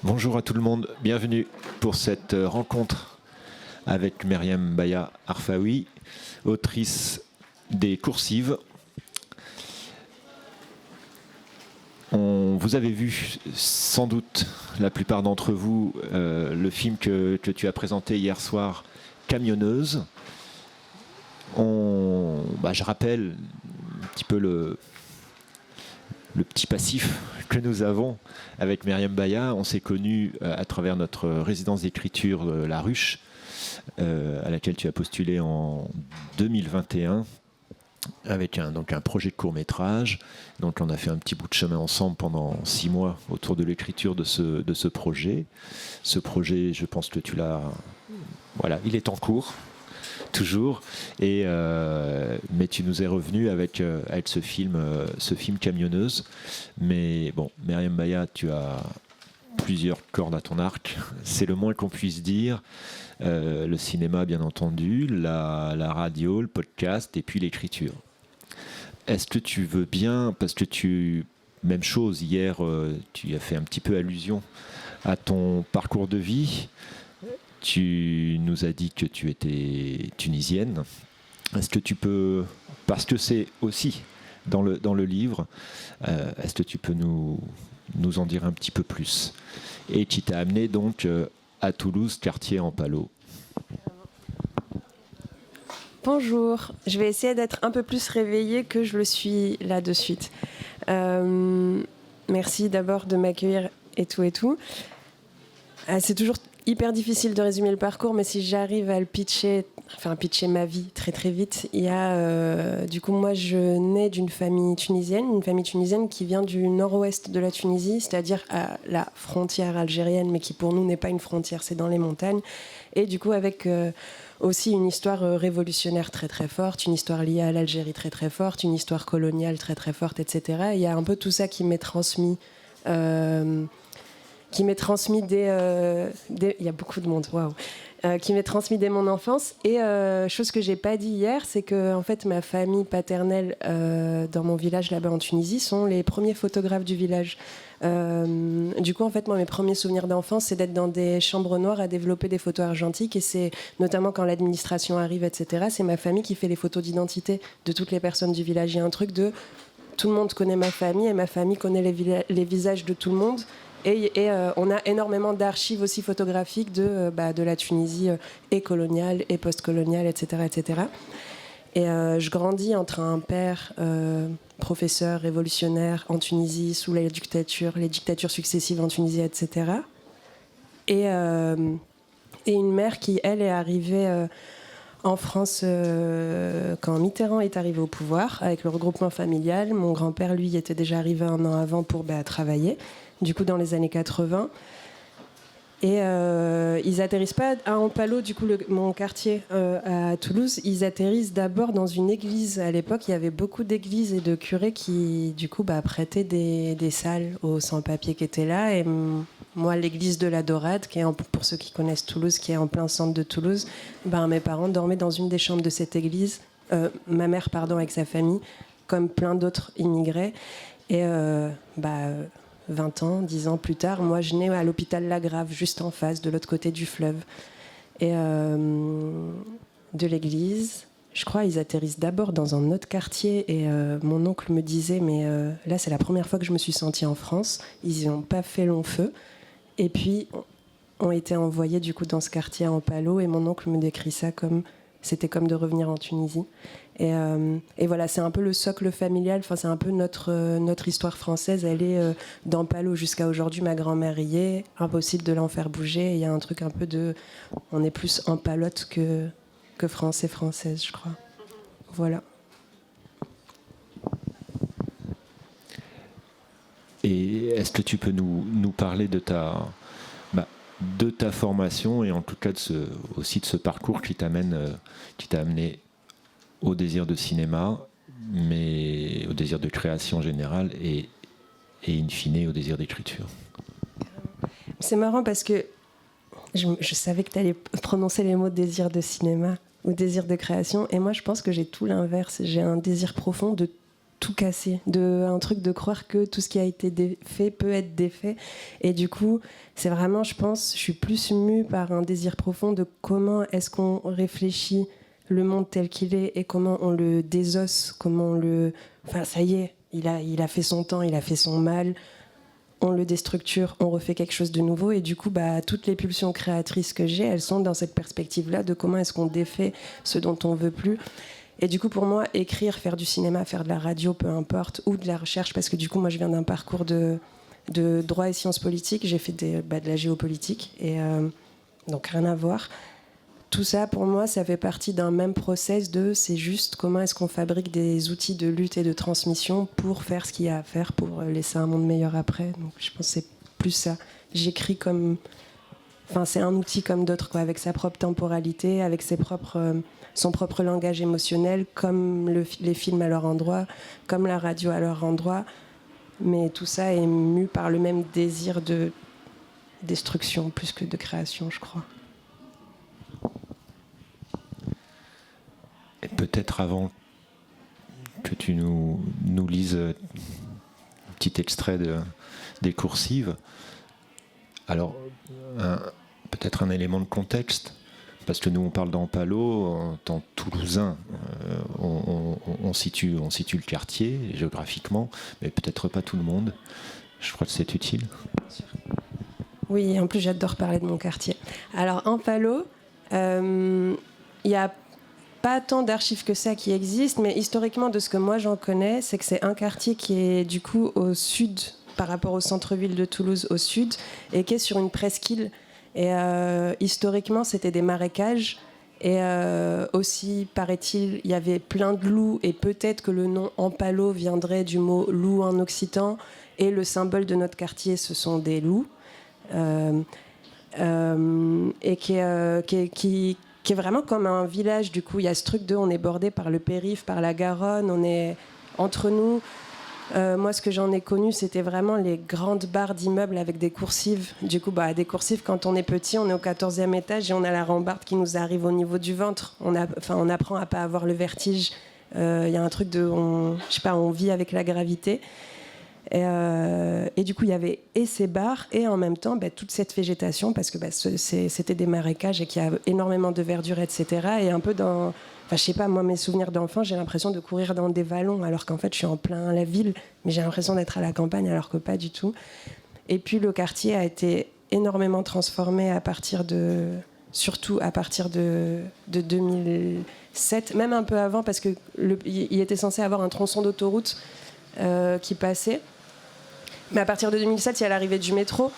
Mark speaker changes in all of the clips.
Speaker 1: Bonjour à tout le monde, bienvenue pour cette rencontre avec Myriam Baya Arfaoui, autrice des Coursives. Vous avez vu sans doute, la plupart d'entre vous, le film que tu as présenté hier soir, Camionneuse. Je rappelle un petit peu le petit passif que nous avons avec Myriam Baya. On s'est connus à travers notre résidence d'écriture La Ruche, à laquelle tu as postulé en 2021, avec un projet de court-métrage. Donc on a fait un petit bout de chemin ensemble pendant 6 mois autour de l'écriture de ce projet. Ce projet, je pense que tu l'as... Voilà, il est en cours. Toujours, mais tu nous es revenu avec ce film Camionneuse. Mais bon, Myriam Baya, tu as plusieurs cordes à ton arc, c'est le moins qu'on puisse dire. Le cinéma, bien entendu, la radio, le podcast et puis l'écriture. Est-ce que tu veux bien, parce que même chose, hier, tu as fait un petit peu allusion à ton parcours de vie. Tu nous as dit que tu étais tunisienne. Est-ce que tu peux, parce que c'est aussi dans le livre, est-ce que tu peux nous en dire un petit peu plus? Et qui t'a amené donc à Toulouse, quartier Ampalo.
Speaker 2: Bonjour, je vais essayer d'être un peu plus réveillée que je le suis là de suite. Merci d'abord de m'accueillir et tout. C'est toujours hyper difficile de résumer le parcours, mais si j'arrive à le pitcher ma vie très très vite, il y a du coup moi je nais d'une famille tunisienne qui vient du nord-ouest de la Tunisie, c'est-à-dire à la frontière algérienne, mais qui pour nous n'est pas une frontière, c'est dans les montagnes, et du coup avec aussi une histoire révolutionnaire très très forte, une histoire liée à l'Algérie très très forte, une histoire coloniale très très forte, etc. Il y a un peu tout ça qui m'est transmis. Il y a beaucoup de monde, waouh, qui m'est transmis dès mon enfance. Et chose que j'ai pas dit hier, c'est que en fait ma famille paternelle dans mon village là-bas en Tunisie sont les premiers photographes du village. Du coup en fait moi mes premiers souvenirs d'enfance c'est d'être dans des chambres noires à développer des photos argentiques, et c'est notamment quand l'administration arrive, etc. C'est ma famille qui fait les photos d'identité de toutes les personnes du village. Il y a un truc de tout le monde connaît ma famille et ma famille connaît les visages de tout le monde. Et on a énormément d'archives aussi photographiques de la Tunisie et coloniale et post-coloniale, etc. etc. Et je grandis entre un père professeur révolutionnaire en Tunisie sous les dictatures successives en Tunisie, etc. Et une mère qui, elle, est arrivée en France quand Mitterrand est arrivé au pouvoir avec le regroupement familial. Mon grand-père, lui, était déjà arrivé un an avant pour travailler, du coup dans les années 80. Et ils atterrissent pas à Ampalo, du coup mon quartier à Toulouse. Ils atterrissent d'abord dans une église. À l'époque, il y avait beaucoup d'églises et de curés qui, du coup, prêtaient des salles aux sans-papiers qui étaient là. Et moi, l'église de la Dorade, qui est pour ceux qui connaissent Toulouse, qui est en plein centre de Toulouse, mes parents dormaient dans une des chambres de cette église. Ma mère, avec sa famille, comme plein d'autres immigrés. Et 10 ans plus tard, moi je nais à l'hôpital Lagrave, juste en face, de l'autre côté du fleuve. Et de l'église, je crois, ils atterrissent d'abord dans un autre quartier. Et mon oncle me disait, mais là c'est la première fois que je me suis sentie en France. Ils n'ont pas fait long feu. Et puis ont été envoyés du coup dans ce quartier à Ampalo. Et mon oncle me décrit ça comme... C'était comme de revenir en Tunisie. Et voilà, c'est un peu le socle familial. Enfin, c'est un peu notre histoire française. Elle est d'Ampalo jusqu'à aujourd'hui. Ma grand-mère y est. Impossible de l'en faire bouger. Il y a un truc un peu de... On est plus Ampalote que français, française, je crois. Voilà.
Speaker 1: Et est-ce que tu peux nous parler de ta formation et en tout cas aussi de ce parcours qui t'a amené au désir de cinéma, mais au désir de création générale et in fine au désir d'écriture?
Speaker 2: C'est marrant parce que je savais que tu allais prononcer les mots désir de cinéma ou désir de création, et moi je pense que j'ai tout l'inverse. J'ai un désir profond de tout casser, un truc de croire que tout ce qui a été fait peut être défait. Et du coup, c'est vraiment, je pense, je suis plus mue par un désir profond de comment est-ce qu'on réfléchit le monde tel qu'il est et comment on le désosse, comment on le... Enfin, ça y est, il a fait son temps, il a fait son mal, on le déstructure, on refait quelque chose de nouveau. Et du coup, toutes les pulsions créatrices que j'ai, elles sont dans cette perspective-là de comment est-ce qu'on défait ce dont on veut plus. Et du coup, pour moi, écrire, faire du cinéma, faire de la radio, peu importe, ou de la recherche, parce que du coup, moi, je viens d'un parcours de droit et sciences politiques, j'ai fait de la géopolitique, et donc rien à voir. Tout ça, pour moi, ça fait partie d'un même process c'est juste comment est-ce qu'on fabrique des outils de lutte et de transmission pour faire ce qu'il y a à faire, pour laisser un monde meilleur après. Donc je pense que c'est plus ça. J'écris comme... Enfin, c'est un outil comme d'autres, quoi, avec sa propre temporalité, avec son propre langage émotionnel, comme les films à leur endroit, comme la radio à leur endroit. Mais tout ça est mu par le même désir de destruction, plus que de création, je crois.
Speaker 1: Et peut-être avant que tu nous lises un petit extrait des Coursives, alors peut-être un élément de contexte, parce que nous on parle d'Ampalo, en tant que Toulousain, on situe le quartier géographiquement, mais peut-être pas tout le monde. Je crois que c'est utile.
Speaker 2: Oui, en plus j'adore parler de mon quartier. Alors Ampalo, il y a pas tant d'archives que ça qui existent, mais historiquement, de ce que moi j'en connais, c'est que c'est un quartier qui est du coup au sud, par rapport au centre-ville de Toulouse, au sud, et qui est sur une presqu'île. Et historiquement, c'était des marécages. Et aussi, paraît-il, il y avait plein de loups, et peut-être que le nom Ampalo viendrait du mot loup en occitan, et le symbole de notre quartier, ce sont des loups. Et qui est vraiment comme un village. Du coup, il y a ce truc on est bordé par le périph', par la Garonne, on est entre nous. Moi, ce que j'en ai connu, c'était vraiment les grandes barres d'immeubles avec des coursives. Du coup, des coursives, quand on est petit, on est au 14e étage et on a la rambarde qui nous arrive au niveau du ventre. On apprend à pas avoir le vertige. Il y a un truc je sais pas, on vit avec la gravité. Et du coup, il y avait ces bars et en même temps toute cette végétation, parce que c'était des marécages et qu'il y a énormément de verdure, etc. Et un peu je sais pas, moi, mes souvenirs d'enfant, j'ai l'impression de courir dans des vallons, alors qu'en fait, je suis en plein la ville, mais j'ai l'impression d'être à la campagne, alors que pas du tout. Et puis, le quartier a été énormément transformé surtout à partir de 2007, même un peu avant, parce qu'il était censé avoir un tronçon d'autoroute qui passait. Mais à partir de 2007, il y a l'arrivée du métro.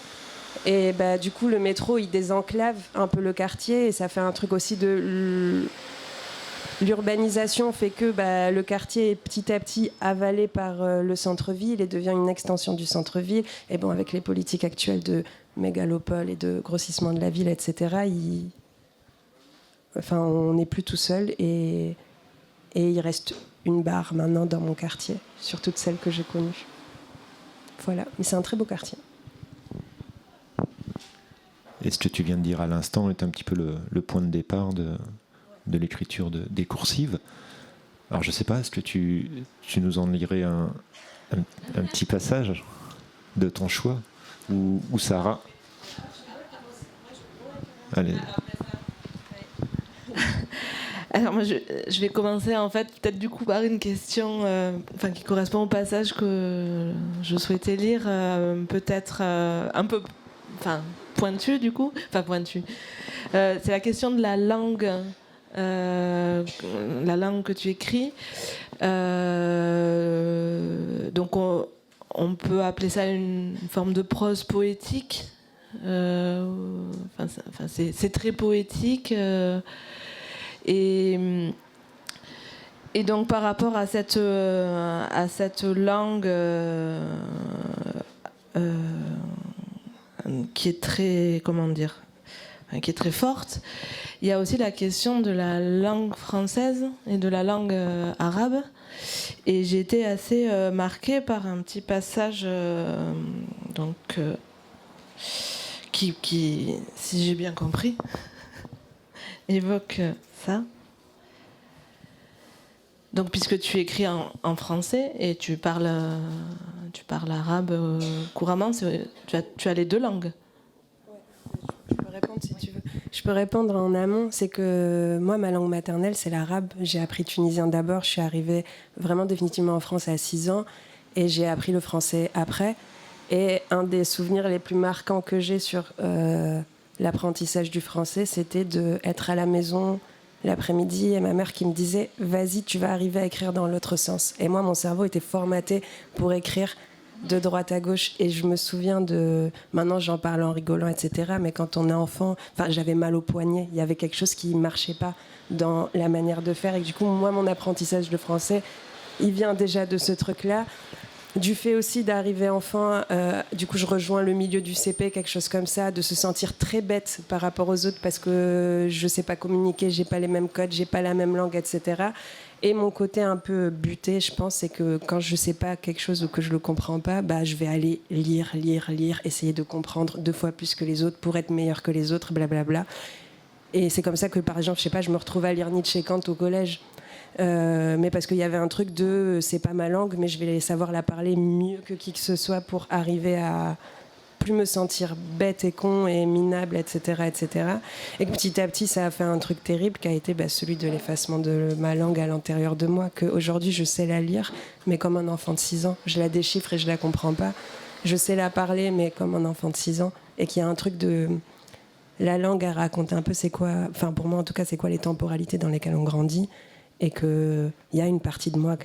Speaker 2: Et du coup, le métro, il désenclave un peu le quartier. Et ça fait un truc aussi de... L'urbanisation fait que le quartier est petit à petit avalé par le centre-ville et devient une extension du centre-ville. Et bon, avec les politiques actuelles de mégalopole et de grossissement de la ville, etc., on n'est plus tout seul. Et il reste une barre maintenant dans mon quartier, sur toutes celles que j'ai connues. Voilà, mais c'est un très beau quartier.
Speaker 1: Et ce que tu viens de dire à l'instant est un petit peu le point de départ de l'écriture des Coursives. Alors je ne sais pas, est-ce que tu nous en lirais un petit passage de ton choix, ou Sarah? Allez.
Speaker 3: Alors moi je vais commencer en fait peut-être du coup par une question qui correspond au passage que je souhaitais lire, peut-être un peu pointu du coup, c'est la question de la langue que tu écris. Donc on peut appeler ça une forme de prose poétique. C'est très poétique. Et donc par rapport à cette langue qui est très, qui est très forte, il y a aussi la question de la langue française et de la langue arabe. Et j'ai été assez marquée par un petit passage qui, si j'ai bien compris, évoque ça. Donc, puisque tu écris en français et tu parles arabe couramment, tu as les deux langues.
Speaker 2: Je peux répondre si tu veux. Je peux répondre en amont. C'est que moi, ma langue maternelle, c'est l'arabe. J'ai appris tunisien d'abord. Je suis arrivée vraiment définitivement en France à 6 ans et j'ai appris le français après. Et un des souvenirs les plus marquants que j'ai sur l'apprentissage du français, c'était d'être à la maison l'après-midi et ma mère qui me disait « Vas-y, tu vas arriver à écrire dans l'autre sens ». Et moi, mon cerveau était formaté pour écrire de droite à gauche. Et je me souviens de... Maintenant, j'en parle en rigolant, etc. Mais quand on est enfant, j'avais mal au poignet. Il y avait quelque chose qui ne marchait pas dans la manière de faire. Et du coup, moi, mon apprentissage de français, il vient déjà de ce truc-là. Du fait aussi d'arriver enfant, du coup je rejoins le milieu du CP, quelque chose comme ça, de se sentir très bête par rapport aux autres parce que je sais pas communiquer, j'ai pas les mêmes codes, j'ai pas la même langue, etc. Et mon côté un peu buté, je pense, c'est que quand je sais pas quelque chose ou que je le comprends pas, je vais aller lire, essayer de comprendre 2 fois plus que les autres pour être meilleur que les autres, blablabla. Et c'est comme ça que, par exemple, je sais pas, je me retrouve à lire Nietzsche et Kant au collège. Mais parce qu'il y avait un truc de c'est pas ma langue, mais je vais savoir la parler mieux que qui que ce soit pour arriver à plus me sentir bête et con et minable, etc., etc. Et que petit à petit, ça a fait un truc terrible qui a été celui de l'effacement de ma langue à l'intérieur de moi, qu'aujourd'hui je sais la lire, mais comme un enfant de 6 ans. Je la déchiffre et je la comprends pas. Je sais la parler, mais comme un enfant de 6 ans. Et qu'il y a un truc de... La langue, elle raconte un peu c'est quoi... Enfin, pour moi, en tout cas, c'est quoi les temporalités dans lesquelles on grandit. Et qu'il y a une partie de moi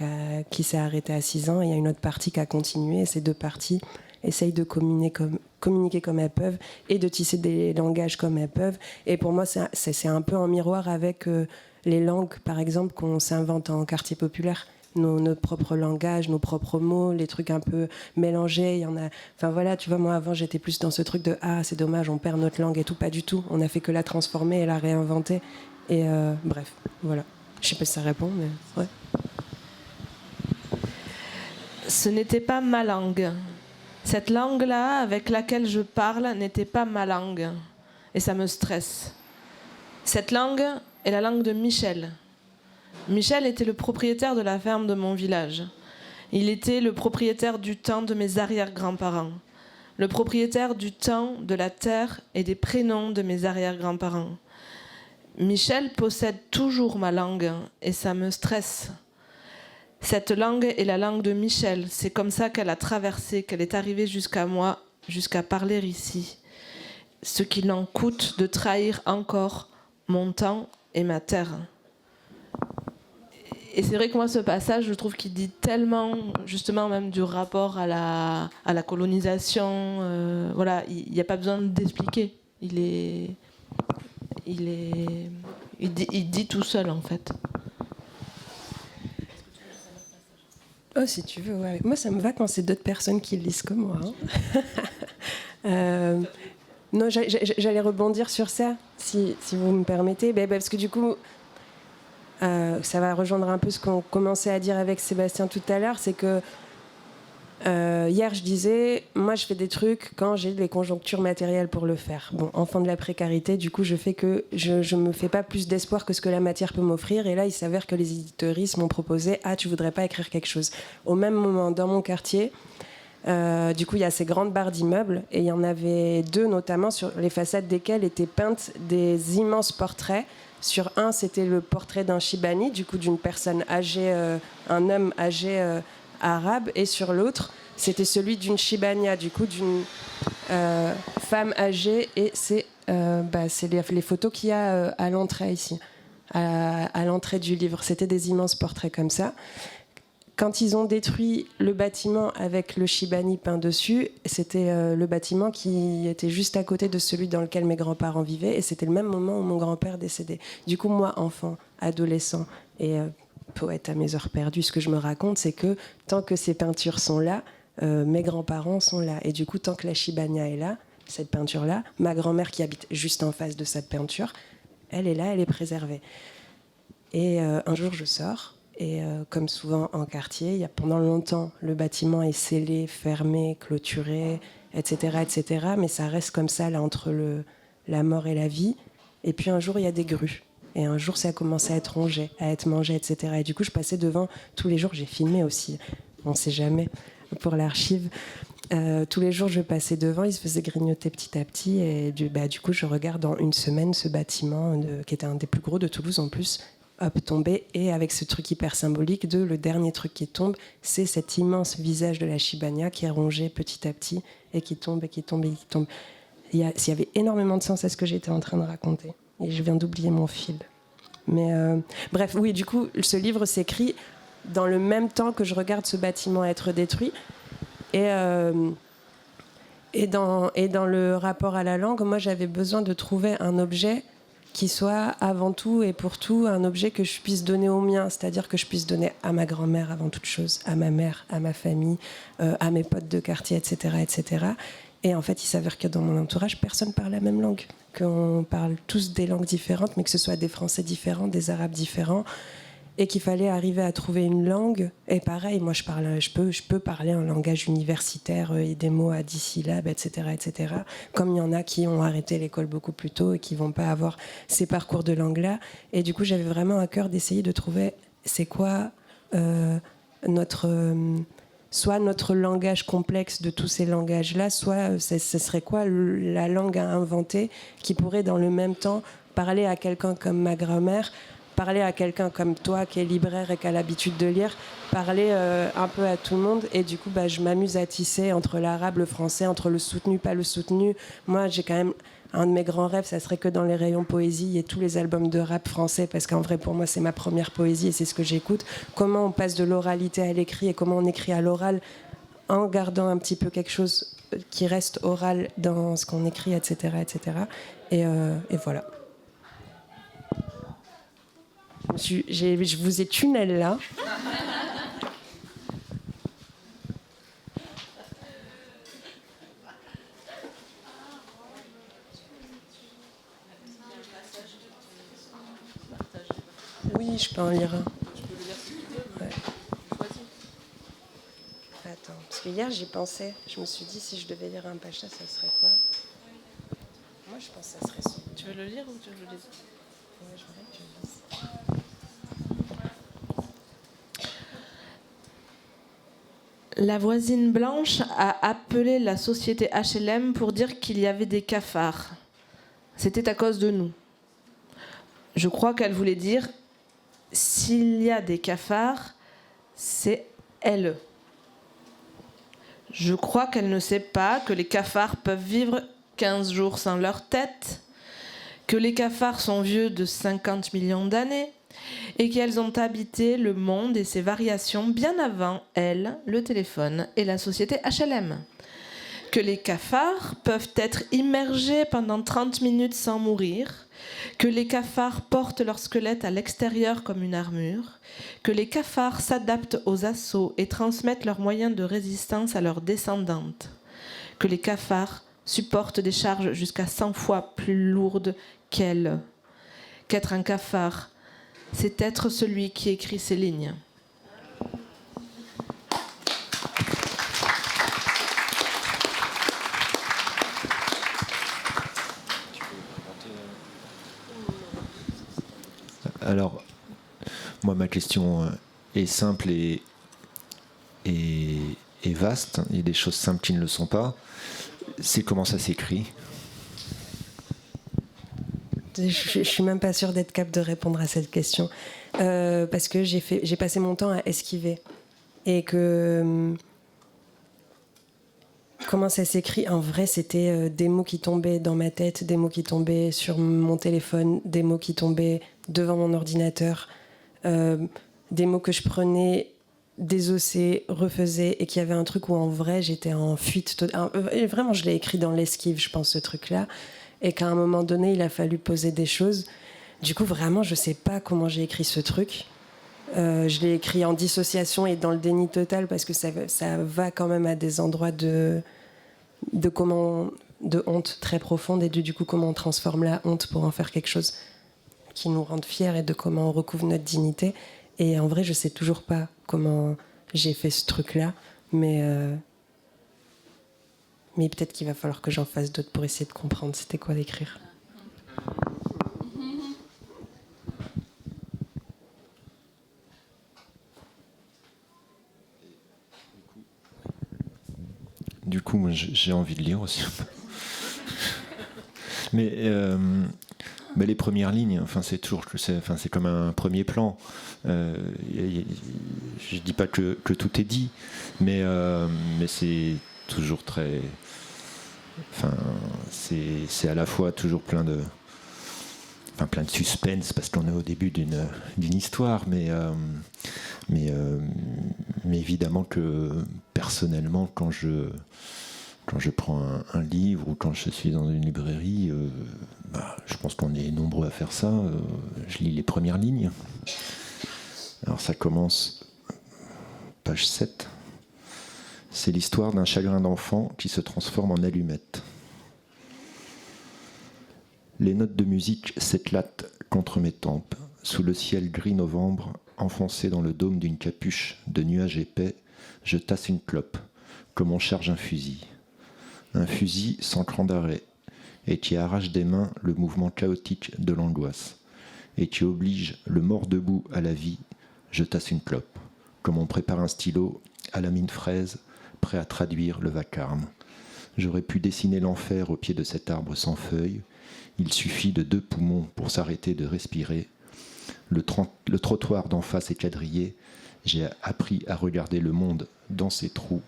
Speaker 2: qui s'est arrêtée à 6 ans, et il y a une autre partie qui a continué, et ces 2 parties essayent de communiquer comme elles peuvent, et de tisser des langages comme elles peuvent. Et pour moi, c'est un peu en miroir avec les langues, par exemple, qu'on s'invente en quartier populaire. Nos propres langages, nos propres mots, les trucs un peu mélangés. Il y en a... Enfin voilà, tu vois, moi avant, j'étais plus dans ce truc de « Ah, c'est dommage, on perd notre langue et tout ». Pas du tout. On a fait que la transformer et la réinventer. Et bref, voilà. Je sais pas si ça répond, mais ouais.
Speaker 3: Ce n'était pas ma langue. Cette langue-là, avec laquelle je parle, n'était pas ma langue. Et ça me stresse. Cette langue est la langue de Michel. Michel était le propriétaire de la ferme de mon village. Il était le propriétaire du temps de mes arrière-grands-parents. Le propriétaire du temps, de la terre et des prénoms de mes arrière-grands-parents. Michel possède toujours ma langue et ça me stresse. Cette langue est la langue de Michel. C'est comme ça qu'elle a traversé, qu'elle est arrivée jusqu'à moi, jusqu'à parler ici. Ce qu'il en coûte de trahir encore mon temps et ma terre. Et c'est vrai que moi, ce passage, je trouve qu'il dit tellement, justement, même du rapport à la colonisation. Voilà, il n'y a pas besoin d'expliquer. Il dit tout seul, en fait.
Speaker 2: Oh, si tu veux, ouais. Moi, ça me va quand c'est d'autres personnes qui le lisent que moi. Non, j'allais rebondir sur ça, si vous me permettez. Parce que du coup, ça va rejoindre un peu ce qu'on commençait à dire avec Sébastien tout à l'heure, c'est que hier, je disais, moi, je fais des trucs quand j'ai les conjonctures matérielles pour le faire. Bon, enfant de la précarité, du coup, je me fais pas plus d'espoir que ce que la matière peut m'offrir. Et là, il s'avère que les éditeuristes m'ont proposé, tu voudrais pas écrire quelque chose. Au même moment, dans mon quartier, du coup, il y a ces grandes barres d'immeubles, et il y en avait 2, notamment, sur les façades desquelles étaient peintes des immenses portraits. Sur un, c'était le portrait d'un Shibani, du coup, d'une personne âgée, un homme âgé arabe, et sur l'autre c'était celui d'une Shibania, du coup d'une femme âgée, et c'est les photos qu'il y a à l'entrée ici, à l'entrée du livre. C'était des immenses portraits comme ça. Quand ils ont détruit le bâtiment avec le Shibani peint dessus, c'était le bâtiment qui était juste à côté de celui dans lequel mes grands-parents vivaient, et c'était le même moment où mon grand-père décédait. Du coup, moi, enfant, adolescent et poète à mes heures perdues, ce que je me raconte, c'est que tant que ces peintures sont là, mes grands-parents sont là. Et du coup, tant que la Shibania est là, cette peinture-là, ma grand-mère qui habite juste en face de cette peinture, elle est là, elle est préservée. Et un jour, je sors, et comme souvent en quartier, pendant longtemps, le bâtiment est scellé, fermé, clôturé, etc., etc., mais ça reste comme ça, là, entre la mort et la vie. Et puis un jour, il y a des grues. Et un jour, ça a commencé à être rongé, à être mangé, etc. Et du coup, je passais devant tous les jours. J'ai filmé aussi, on ne sait jamais, pour l'archive. Tous les jours, je passais devant, il se faisait grignoter petit à petit. Et du coup, je regarde en une semaine ce bâtiment, qui était un des plus gros de Toulouse en plus, hop, tomber. Et avec ce truc hyper symbolique de le dernier truc qui tombe, c'est cet immense visage de la Chibania qui est rongé petit à petit et qui tombe et qui tombe et qui tombe. Il y avait énormément de sens à ce que j'étais en train de raconter. Et je viens d'oublier mon fil. Mais bref, oui, du coup, ce livre s'écrit dans le même temps que je regarde ce bâtiment être détruit. Et dans le rapport à la langue, moi, j'avais besoin de trouver un objet qui soit avant tout et pour tout un objet que je puisse donner au mien, c'est-à-dire que je puisse donner à ma grand-mère avant toute chose, à ma mère, à ma famille, à mes potes de quartier, etc., etc. Et en fait, il s'avère que dans mon entourage, personne ne parle la même langue, qu'on parle tous des langues différentes, mais que ce soit des Français différents, des Arabes différents, et qu'il fallait arriver à trouver une langue. Et pareil, moi, je peux parler un langage universitaire et des mots à 10 syllabes, etc., etc. Comme il y en a qui ont arrêté l'école beaucoup plus tôt et qui vont pas avoir ces parcours de langue-là. Et du coup, j'avais vraiment à cœur d'essayer de trouver c'est quoi soit notre langage complexe de tous ces langages-là, soit ce serait quoi la langue à inventer qui pourrait dans le même temps parler à quelqu'un comme ma grand-mère, parler à quelqu'un comme toi qui est libraire et qui a l'habitude de lire, parler un peu à tout le monde. Et du coup, je m'amuse à tisser entre l'arabe, le français, entre le soutenu, pas le soutenu. Moi, j'ai quand même un de mes grands rêves, ça serait que dans les rayons poésie, il y ait tous les albums de rap français, parce qu'en vrai, pour moi, c'est ma première poésie et c'est ce que j'écoute. Comment on passe de l'oralité à l'écrit et comment on écrit à l'oral en gardant un petit peu quelque chose qui reste oral dans ce qu'on écrit, etc., etc. Et voilà. Je vous ai tunnel là. Oui, je peux en lire un. Ouais. Attends, parce que hier j'y pensais. Je me suis dit si je devais lire un pacha, ça serait quoi? Moi je pense que ça serait ça.
Speaker 3: Tu veux le lire ou tu veux que je le lise?
Speaker 2: Ouais, je voudrais que tu le lises.
Speaker 3: La voisine Blanche a appelé la société HLM pour dire qu'il y avait des cafards. C'était à cause de nous. Je crois qu'elle voulait dire s'il y a des cafards, c'est elle. Je crois qu'elle ne sait pas que les cafards peuvent vivre 15 jours sans leur tête, que les cafards sont vieux de 50 millions d'années et qu'elles ont habité le monde et ses variations bien avant elle, le téléphone et la société HLM. Que les cafards peuvent être immergés pendant 30 minutes sans mourir, que les cafards portent leur squelette à l'extérieur comme une armure, que les cafards s'adaptent aux assauts et transmettent leurs moyens de résistance à leurs descendantes, que les cafards supportent des charges jusqu'à 100 fois plus lourdes qu'elles. Qu'être un cafard, c'est être celui qui écrit ces lignes.
Speaker 1: Alors, moi, ma question est simple et vaste. Il y a des choses simples qui ne le sont pas. C'est comment ça s'écrit?
Speaker 2: Je suis même pas sûre d'être capable de répondre à cette question. Parce que j'ai passé mon temps à esquiver. Et que... Comment ça s'écrit? En vrai, c'était des mots qui tombaient dans ma tête, des mots qui tombaient sur mon téléphone, des mots qui tombaient devant mon ordinateur, des mots que je prenais, désossais, refaisais, et qu'il y avait un truc où en vrai, j'étais en fuite. Vraiment, je l'ai écrit dans l'esquive, je pense, ce truc-là. Et qu'à un moment donné, il a fallu poser des choses. Du coup, vraiment, je sais pas comment j'ai écrit ce truc. Je l'ai écrit en dissociation et dans le déni total parce que ça va quand même à des endroits de honte très profonde et du coup comment on transforme la honte pour en faire quelque chose qui nous rende fiers et de comment on recouvre notre dignité. Et en vrai, je sais toujours pas comment j'ai fait ce truc-là, mais peut-être qu'il va falloir que j'en fasse d'autres pour essayer de comprendre c'était quoi d'écrire.
Speaker 1: j'ai envie de lire aussi. Mais les premières lignes, c'est comme un premier plan. Je dis pas que tout est dit, mais c'est toujours très. C'est à la fois toujours plein de suspense parce qu'on est au début d'une histoire, mais évidemment que personnellement, quand je prends un livre ou quand je suis dans une librairie, je pense qu'on est nombreux à faire ça. Je lis les premières lignes. Alors ça commence, page 7. C'est l'histoire d'un chagrin d'enfant qui se transforme en allumette. Les notes de musique s'éclatent contre mes tempes, sous le ciel gris novembre, enfoncé dans le dôme d'une capuche de nuages épais, je tasse une clope, comme on charge un fusil. Un fusil sans cran d'arrêt, et qui arrache des mains le mouvement chaotique de l'angoisse, et qui oblige le mort debout à la vie, je tasse une clope, comme on prépare un stylo à la mine fraise, prêt à traduire le vacarme. J'aurais pu dessiner l'enfer au pied de cet arbre sans feuilles, il suffit de 2 poumons pour s'arrêter de respirer. Le trottoir d'en face est quadrillé, j'ai appris à regarder le monde dans ses trous,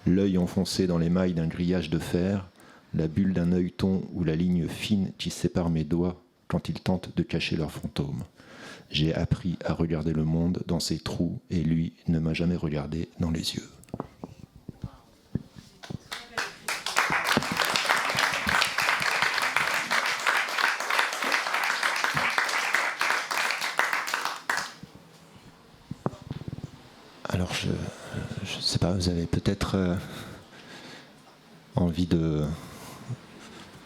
Speaker 1: l'œil enfoncé dans les mailles d'un grillage de fer, la bulle d'un œilleton ou la ligne fine qui sépare mes doigts quand ils tentent de cacher leurs fantômes. J'ai appris à regarder le monde dans ses trous et lui ne m'a jamais regardé dans les yeux. Alors je ne sais pas, vous avez peut-être envie de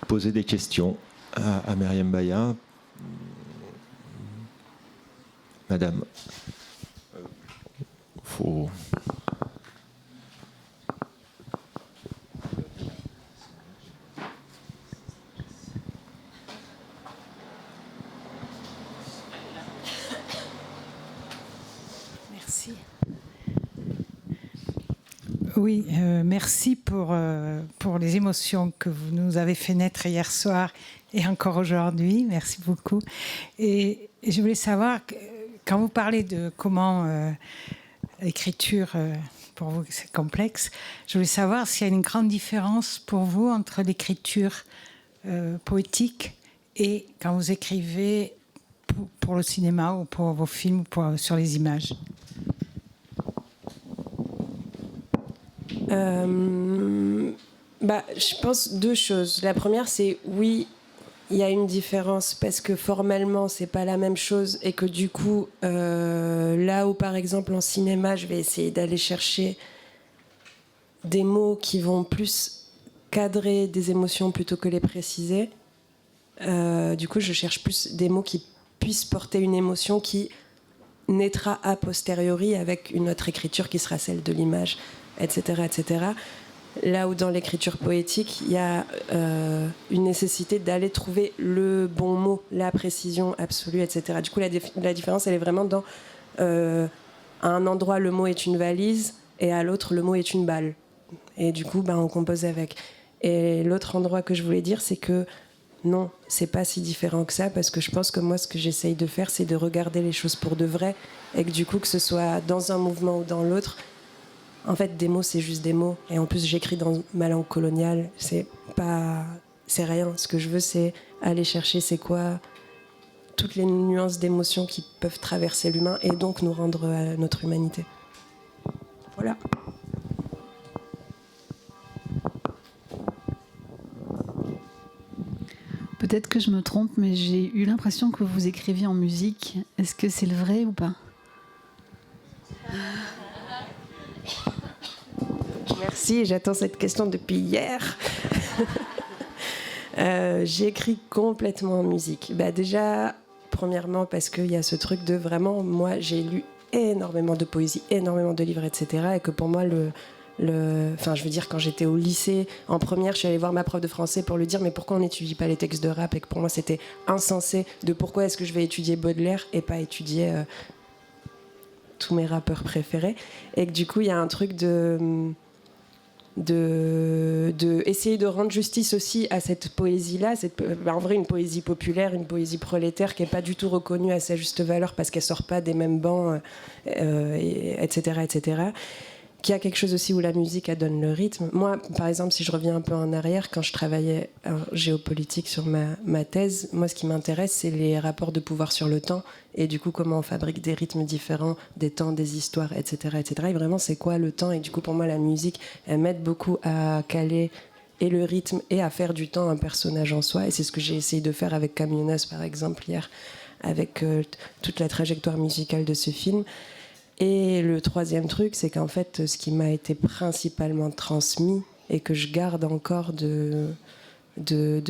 Speaker 1: poser des questions à Myriam Baya. Madame, faut...
Speaker 4: Merci. Oui, merci pour les émotions que vous nous avez fait naître hier soir et encore aujourd'hui. Merci beaucoup. Et je voulais savoir, quand vous parlez de comment l'écriture, pour vous, c'est complexe, je voulais savoir s'il y a une grande différence pour vous entre l'écriture poétique et quand vous écrivez pour le cinéma ou pour vos films ou sur les images.
Speaker 2: Je pense 2 choses. La première, c'est oui, il y a une différence parce que formellement, c'est pas la même chose et que du coup, là où par exemple en cinéma, je vais essayer d'aller chercher des mots qui vont plus cadrer des émotions plutôt que les préciser. Du coup, je cherche plus des mots qui puissent porter une émotion qui naîtra a posteriori avec une autre écriture qui sera celle de l'image, etc., etc. Là où dans l'écriture poétique, il y a une nécessité d'aller trouver le bon mot, la précision absolue, etc. Du coup, la différence, elle est vraiment dans à un endroit, le mot est une valise, et à l'autre, le mot est une balle. Et du coup, on compose avec. Et l'autre endroit que je voulais dire, c'est que non, c'est pas si différent que ça, parce que je pense que moi, ce que j'essaye de faire, c'est de regarder les choses pour de vrai, et que du coup, que ce soit dans un mouvement ou dans l'autre, en fait, des mots, c'est juste des mots. Et en plus, j'écris dans ma langue coloniale. C'est rien. Ce que je veux, c'est aller chercher c'est quoi toutes les nuances d'émotions qui peuvent traverser l'humain et donc nous rendre à notre humanité. Voilà.
Speaker 5: Peut-être que je me trompe, mais j'ai eu l'impression que vous écriviez en musique. Est-ce que c'est le vrai ou pas ?
Speaker 2: Merci, j'attends cette question depuis hier. J'écris complètement en musique. Déjà, premièrement, parce qu'il y a ce truc de vraiment, moi, j'ai lu énormément de poésie, énormément de livres, etc. Et que pour moi, quand j'étais au lycée, en première, je suis allée voir ma prof de français pour lui dire mais pourquoi on n'étudie pas les textes de rap, et que pour moi, c'était insensé de pourquoi est-ce que je vais étudier Baudelaire et pas étudier tous mes rappeurs préférés. Et que du coup, il y a un truc essayer de rendre justice aussi à cette poésie-là, en vrai une poésie populaire, une poésie prolétaire qui n'est pas du tout reconnue à sa juste valeur parce qu'elle ne sort pas des mêmes bancs, etc., etc. Qu'il y a quelque chose aussi où la musique elle donne le rythme. Moi, par exemple, si je reviens un peu en arrière, quand je travaillais en géopolitique sur ma thèse, moi ce qui m'intéresse, c'est les rapports de pouvoir sur le temps et du coup comment on fabrique des rythmes différents, des temps, des histoires, etc., etc. Et vraiment, c'est quoi le temps? Et du coup, pour moi, la musique, elle m'aide beaucoup à caler et le rythme et à faire du temps un personnage en soi. Et c'est ce que j'ai essayé de faire avec Camionneuse, par exemple, hier, avec toute la trajectoire musicale de ce film. Et le troisième truc, c'est qu'en fait, ce qui m'a été principalement transmis et que je garde encore de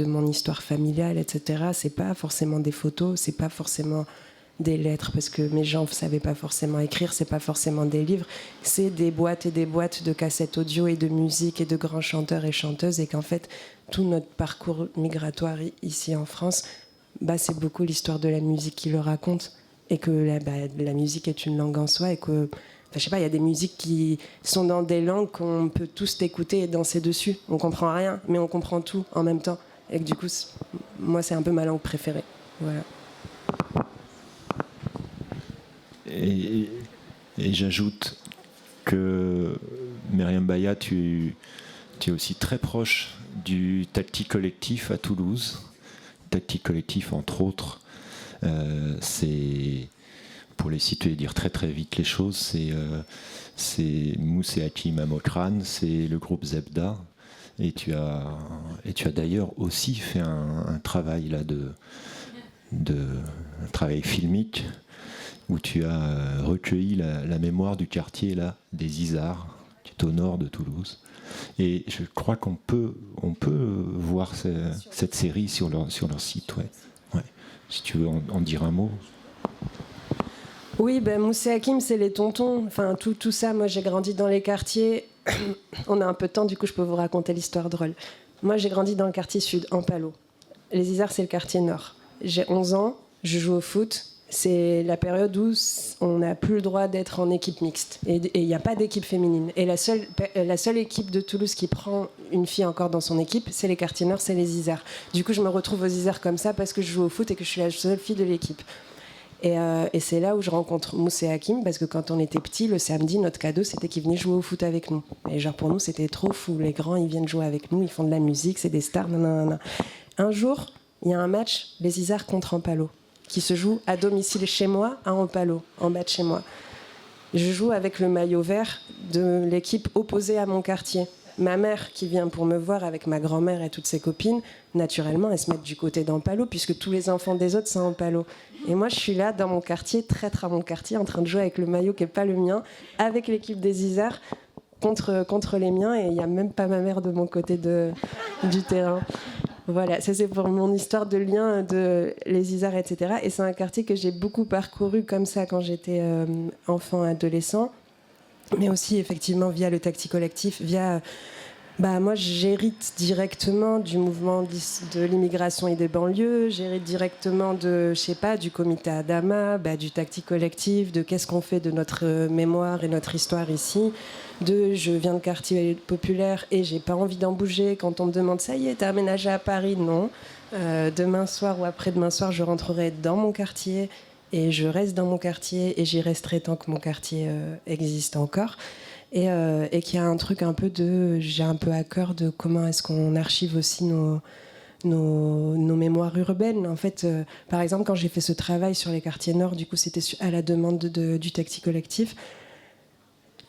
Speaker 2: mon histoire familiale, etc., c'est pas forcément des photos, c'est pas forcément des lettres, parce que mes gens ne savaient pas forcément écrire, c'est pas forcément des livres, c'est des boîtes et des boîtes de cassettes audio et de musique et de grands chanteurs et chanteuses, et qu'en fait, tout notre parcours migratoire ici en France, c'est beaucoup l'histoire de la musique qui le raconte. Et que la musique est une langue en soi et que, je sais pas, il y a des musiques qui sont dans des langues qu'on peut tous écouter et danser dessus. On comprend rien, mais on comprend tout en même temps. Et que du coup, moi, c'est un peu ma langue préférée. Voilà.
Speaker 1: Et j'ajoute que Myriam Baya, tu es aussi très proche du Tactique Collectif à Toulouse. Tactique Collectif, entre autres. C'est, pour les citer et dire très très vite les choses, c'est Moussé Hakim Amokran, c'est le groupe Zebda, et tu as d'ailleurs aussi fait un travail là un travail filmique où tu as recueilli la mémoire du quartier là des Isards, qui est au nord de Toulouse. Et je crois qu'on peut voir cette série sur leur site, ouais. Si tu veux en dire un mot.
Speaker 2: Oui, Moussé Hakim, c'est les tontons. Enfin, tout ça, moi j'ai grandi dans les quartiers. On a un peu de temps, du coup je peux vous raconter l'histoire drôle. Moi j'ai grandi dans le quartier sud, en Palo. Les Isards, c'est le quartier nord. J'ai 11 ans, je joue au foot. C'est la période où on n'a plus le droit d'être en équipe mixte. Et il n'y a pas d'équipe féminine. Et la seule équipe de Toulouse qui prend une fille encore dans son équipe, c'est les quartiers nord, c'est les Isards. Du coup, je me retrouve aux Isards comme ça parce que je joue au foot et que je suis la seule fille de l'équipe. Et c'est là où je rencontre Moussé Hakim, parce que quand on était petit, le samedi, notre cadeau, c'était qu'ils venaient jouer au foot avec nous. Et genre, pour nous, c'était trop fou. Les grands, ils viennent jouer avec nous, ils font de la musique, c'est des stars, nanana. Un jour, il y a un match, les Isards contre Ampalo, qui se joue à domicile chez moi, à Ampalo, en bas de chez moi. Je joue avec le maillot vert de l'équipe opposée à mon quartier. Ma mère, qui vient pour me voir avec ma grand-mère et toutes ses copines, naturellement, elles se mettent du côté d'Ampalo, puisque tous les enfants des autres sont Ampalo. Et moi, je suis là, dans mon quartier, traître à mon quartier, en train de jouer avec le maillot qui n'est pas le mien, avec l'équipe des Isards, contre les miens, et il n'y a même pas ma mère de mon côté du terrain. Voilà, ça c'est pour mon histoire de lien de les Isards, etc. Et c'est un quartier que j'ai beaucoup parcouru comme ça quand j'étais enfant, adolescent, mais aussi effectivement via le Tactique Collectif, via... moi j'hérite directement du mouvement de l'immigration et des banlieues, j'hérite directement du comité Adama, du Tactique Collectif, de qu'est-ce qu'on fait de notre mémoire et notre histoire ici. Je viens de quartier populaire et j'ai pas envie d'en bouger. Quand on me demande ça y est, t'as aménagé à Paris? Non. Demain soir ou après-demain soir, je rentrerai dans mon quartier et je reste dans mon quartier et j'y resterai tant que mon quartier existe encore. Et qu'il y a un truc j'ai un peu à cœur de comment est-ce qu'on archive aussi nos mémoires urbaines. En fait, par exemple, quand j'ai fait ce travail sur les quartiers nord, du coup, c'était à la demande du Tactique Collectif.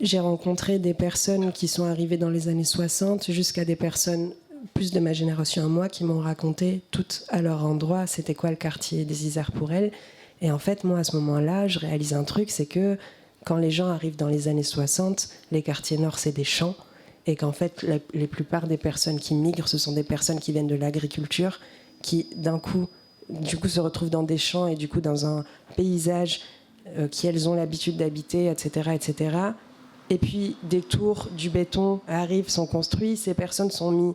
Speaker 2: J'ai rencontré des personnes qui sont arrivées dans les années 60 jusqu'à des personnes plus de ma génération à moi qui m'ont raconté toutes à leur endroit c'était quoi le quartier des Isards pour elles. Et en fait, moi, à ce moment-là, je réalise un truc, c'est que quand les gens arrivent dans les années 60, les quartiers nord, c'est des champs, et qu'en fait, la plupart des personnes qui migrent, ce sont des personnes qui viennent de l'agriculture, qui, d'un coup, se retrouvent dans des champs et du coup dans un paysage qu'elles ont l'habitude d'habiter, etc., etc., et puis des tours, du béton arrivent, sont construits, ces personnes sont mises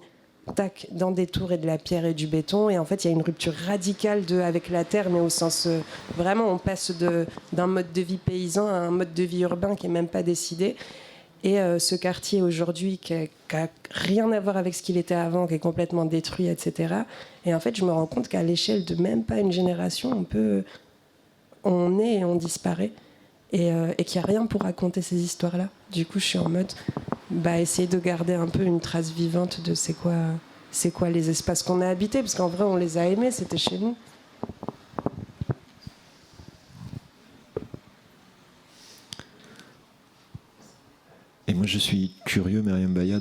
Speaker 2: dans des tours et de la pierre et du béton, et en fait il y a une rupture radicale avec la terre, mais au sens vraiment on passe d'un mode de vie paysan à un mode de vie urbain qui n'est même pas décidé, Et ce quartier aujourd'hui qui a rien à voir avec ce qu'il était avant, qui est complètement détruit, etc. Et en fait, je me rends compte qu'à l'échelle de même pas une génération, on est et on disparaît. Et qu'il n'y a rien pour raconter ces histoires-là. Du coup, je suis en mode, essayer de garder un peu une trace vivante de c'est quoi les espaces qu'on a habités, parce qu'en vrai, on les a aimés, c'était chez nous.
Speaker 1: Et moi, je suis curieux, Myriam Baya,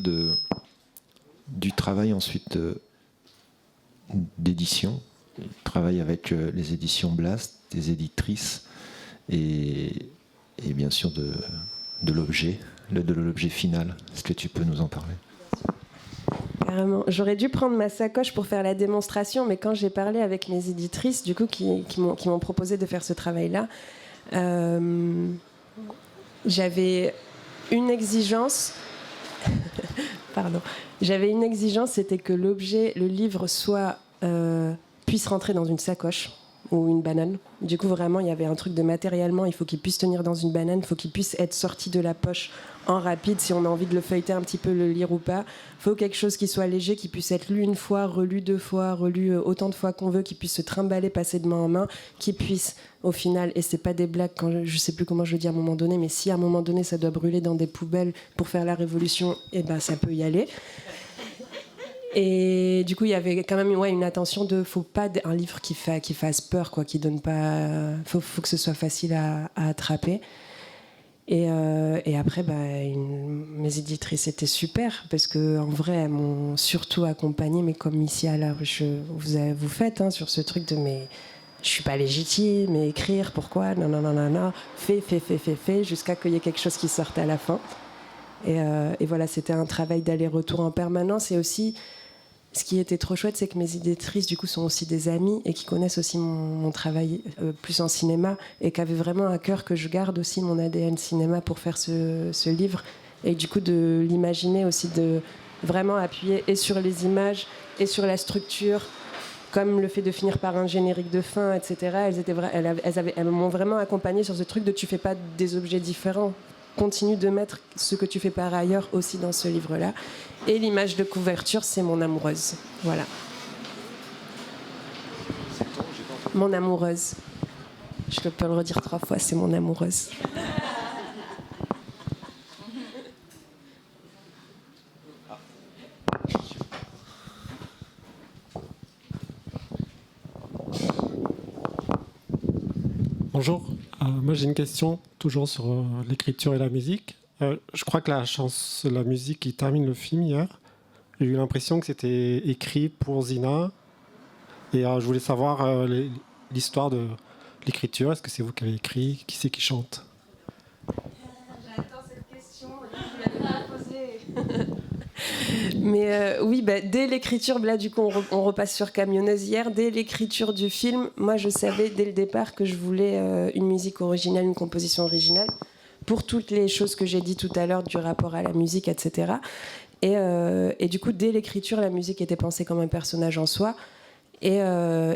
Speaker 1: du travail ensuite d'édition. Travail avec les éditions Blast, des éditrices, et bien sûr de l'objet, de l'objet final. Est-ce que tu peux nous en parler ?
Speaker 2: Carrément. J'aurais dû prendre ma sacoche pour faire la démonstration, mais quand j'ai parlé avec mes éditrices, du coup, qui m'ont proposé de faire ce travail-là, j'avais une exigence. Pardon. J'avais une exigence, c'était que le livre puisse rentrer dans une sacoche ou une banane. Du coup, vraiment, il y avait un truc de matériellement, il faut qu'il puisse tenir dans une banane, il faut qu'il puisse être sorti de la poche en rapide, si on a envie de le feuilleter un petit peu, le lire ou pas. Il faut quelque chose qui soit léger, qui puisse être lu une fois, relu 2 fois, relu autant de fois qu'on veut, qui puisse se trimballer, passer de main en main, qui puisse, au final, et c'est pas des blagues, je sais plus comment je le dis à un moment donné, mais si à un moment donné ça doit brûler dans des poubelles pour faire la révolution, ça peut y aller. Et du coup, il y avait quand même une attention faut pas un livre qui fasse peur, quoi, qui donne pas. Faut que ce soit facile à attraper. Et après, mes éditrices étaient super parce que en vrai, elles m'ont surtout accompagnée, mais comme ici à La Ruche, vous faites sur ce truc de mais je suis pas légitime, mais écrire, pourquoi, non, fais, jusqu'à qu'il y ait quelque chose qui sorte à la fin. Et voilà, c'était un travail d'aller-retour en permanence. Et aussi, ce qui était trop chouette, c'est que mes éditrices, du coup, sont aussi des amies et qui connaissent aussi mon travail plus en cinéma et qui avaient vraiment à cœur que je garde aussi mon ADN cinéma pour faire ce livre. Et du coup, de l'imaginer aussi, de vraiment appuyer et sur les images et sur la structure, comme le fait de finir par un générique de fin, etc. Elles m'ont vraiment accompagnée sur ce truc de tu fais pas des objets différents. Continue de mettre ce que tu fais par ailleurs aussi dans ce livre-là. Et l'image de couverture, c'est mon amoureuse. Voilà. Mon amoureuse. Je peux le redire 3 fois, c'est mon amoureuse.
Speaker 6: Bonjour, moi j'ai une question toujours sur l'écriture et la musique. Je crois que la musique qui termine le film hier, j'ai eu l'impression que c'était écrit pour Zina. Et je voulais savoir l'histoire de l'écriture. Est-ce que c'est vous qui avez écrit ? Qui c'est qui chante ?
Speaker 2: J'attends cette question, vous l'avez pas posée. Mais oui, dès l'écriture, là du coup on repasse sur Camionneuse hier, dès l'écriture du film, moi je savais dès le départ que je voulais une musique originale, une composition originale, pour toutes les choses que j'ai dit tout à l'heure du rapport à la musique, etc. Et du coup, dès l'écriture, la musique était pensée comme un personnage en soi. Et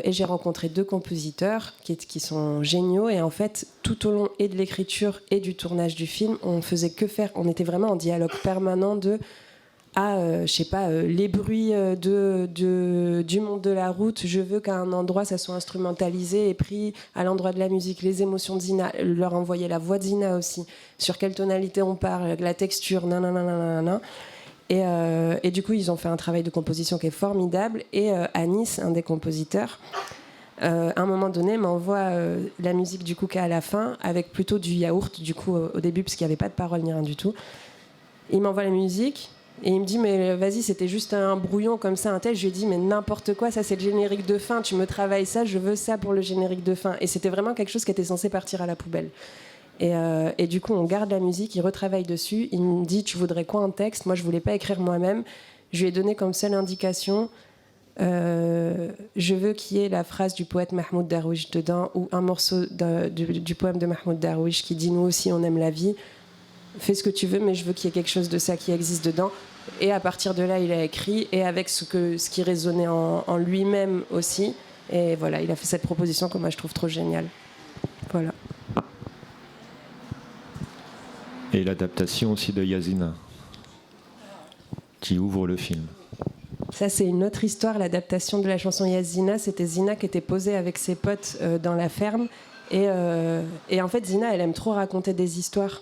Speaker 2: j'ai rencontré 2 compositeurs qui sont géniaux. Et en fait, tout au long et de l'écriture et du tournage du film, on faisait que faire. On était vraiment en dialogue permanent les bruits du monde de la route. Je veux qu'à un endroit, ça soit instrumentalisé et pris à l'endroit de la musique. Les émotions de Zina, leur envoyer la voix de Zina aussi. Sur quelle tonalité on parle, la texture, nanana. Et du coup, ils ont fait un travail de composition qui est formidable. Et Anis, un des compositeurs, à un moment donné, m'envoie la musique du coup qu'à la fin, avec plutôt du yaourt, du coup, au début, parce qu'il n'y avait pas de paroles ni rien du tout. Il m'envoie la musique. Et il me dit, mais vas-y, c'était juste un brouillon comme ça, un tel. Je lui ai dit, mais n'importe quoi, ça c'est le générique de fin, tu me travailles ça, je veux ça pour le générique de fin. Et c'était vraiment quelque chose qui était censé partir à la poubelle. Et du coup, on garde la musique, il retravaille dessus. Il me dit, tu voudrais quoi en texte ? Moi, je voulais pas écrire moi-même. Je lui ai donné comme seule indication, je veux qu'il y ait la phrase du poète Mahmoud Darwish dedans, ou un morceau du poème de Mahmoud Darwish qui dit, nous aussi, on aime la vie. Fais ce que tu veux, mais je veux qu'il y ait quelque chose de ça qui existe dedans. Et à partir de là, il a écrit, et avec ce qui résonnait en lui-même aussi. Et voilà, il a fait cette proposition que moi je trouve trop géniale. Voilà.
Speaker 1: Et l'adaptation aussi de Yazina, qui ouvre le film.
Speaker 2: Ça, c'est une autre histoire, l'adaptation de la chanson Yazina. C'était Zina qui était posée avec ses potes dans la ferme. Et en fait, Zina, elle aime trop raconter des histoires.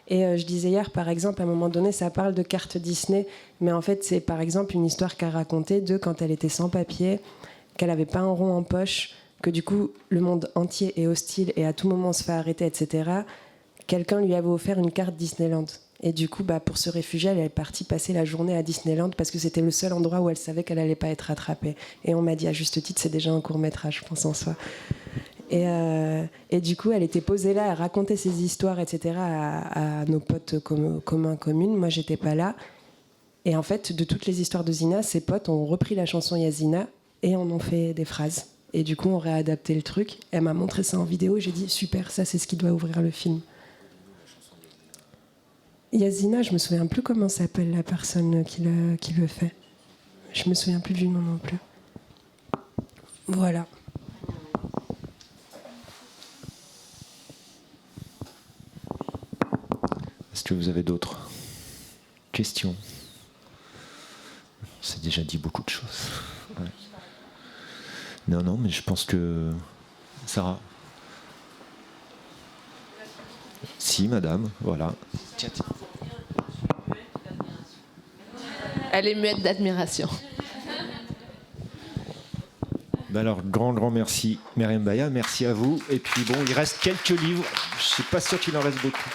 Speaker 2: Et je disais hier, par exemple, à un moment donné, ça parle de cartes Disney. Mais en fait, c'est par exemple une histoire qu'elle racontait de quand elle était sans papier, qu'elle n'avait pas un rond en poche, que du coup, le monde entier est hostile et à tout moment se fait arrêter, etc. Quelqu'un lui avait offert une carte Disneyland. Et du coup, pour se réfugier, elle est partie passer la journée à Disneyland parce que c'était le seul endroit où elle savait qu'elle n'allait pas être attrapée. Et on m'a dit, à juste titre, c'est déjà un court-métrage, je pense en soi. Et du coup, elle était posée là, à raconter ses histoires, etc. à nos potes communes. Moi, j'étais pas là. Et en fait, de toutes les histoires de Zina, ses potes ont repris la chanson Yazina et en ont fait des phrases. Et du coup, on réadapté le truc. Elle m'a montré ça en vidéo et j'ai dit, super, ça, c'est ce qui doit ouvrir le film. Yazina, je me souviens plus comment s'appelle la personne qui le fait. Je me souviens plus du nom non plus. Voilà.
Speaker 1: Est-ce que vous avez d'autres questions? C'est déjà dit beaucoup de choses. Ouais. Non, mais je pense que... Sarah? Si, madame, voilà. Tiens.
Speaker 3: Elle est muette d'admiration.
Speaker 1: Alors, grand merci, Myriam Baya. Merci à vous. Et puis, bon, il reste quelques livres. Je ne suis pas sûr qu'il en reste beaucoup.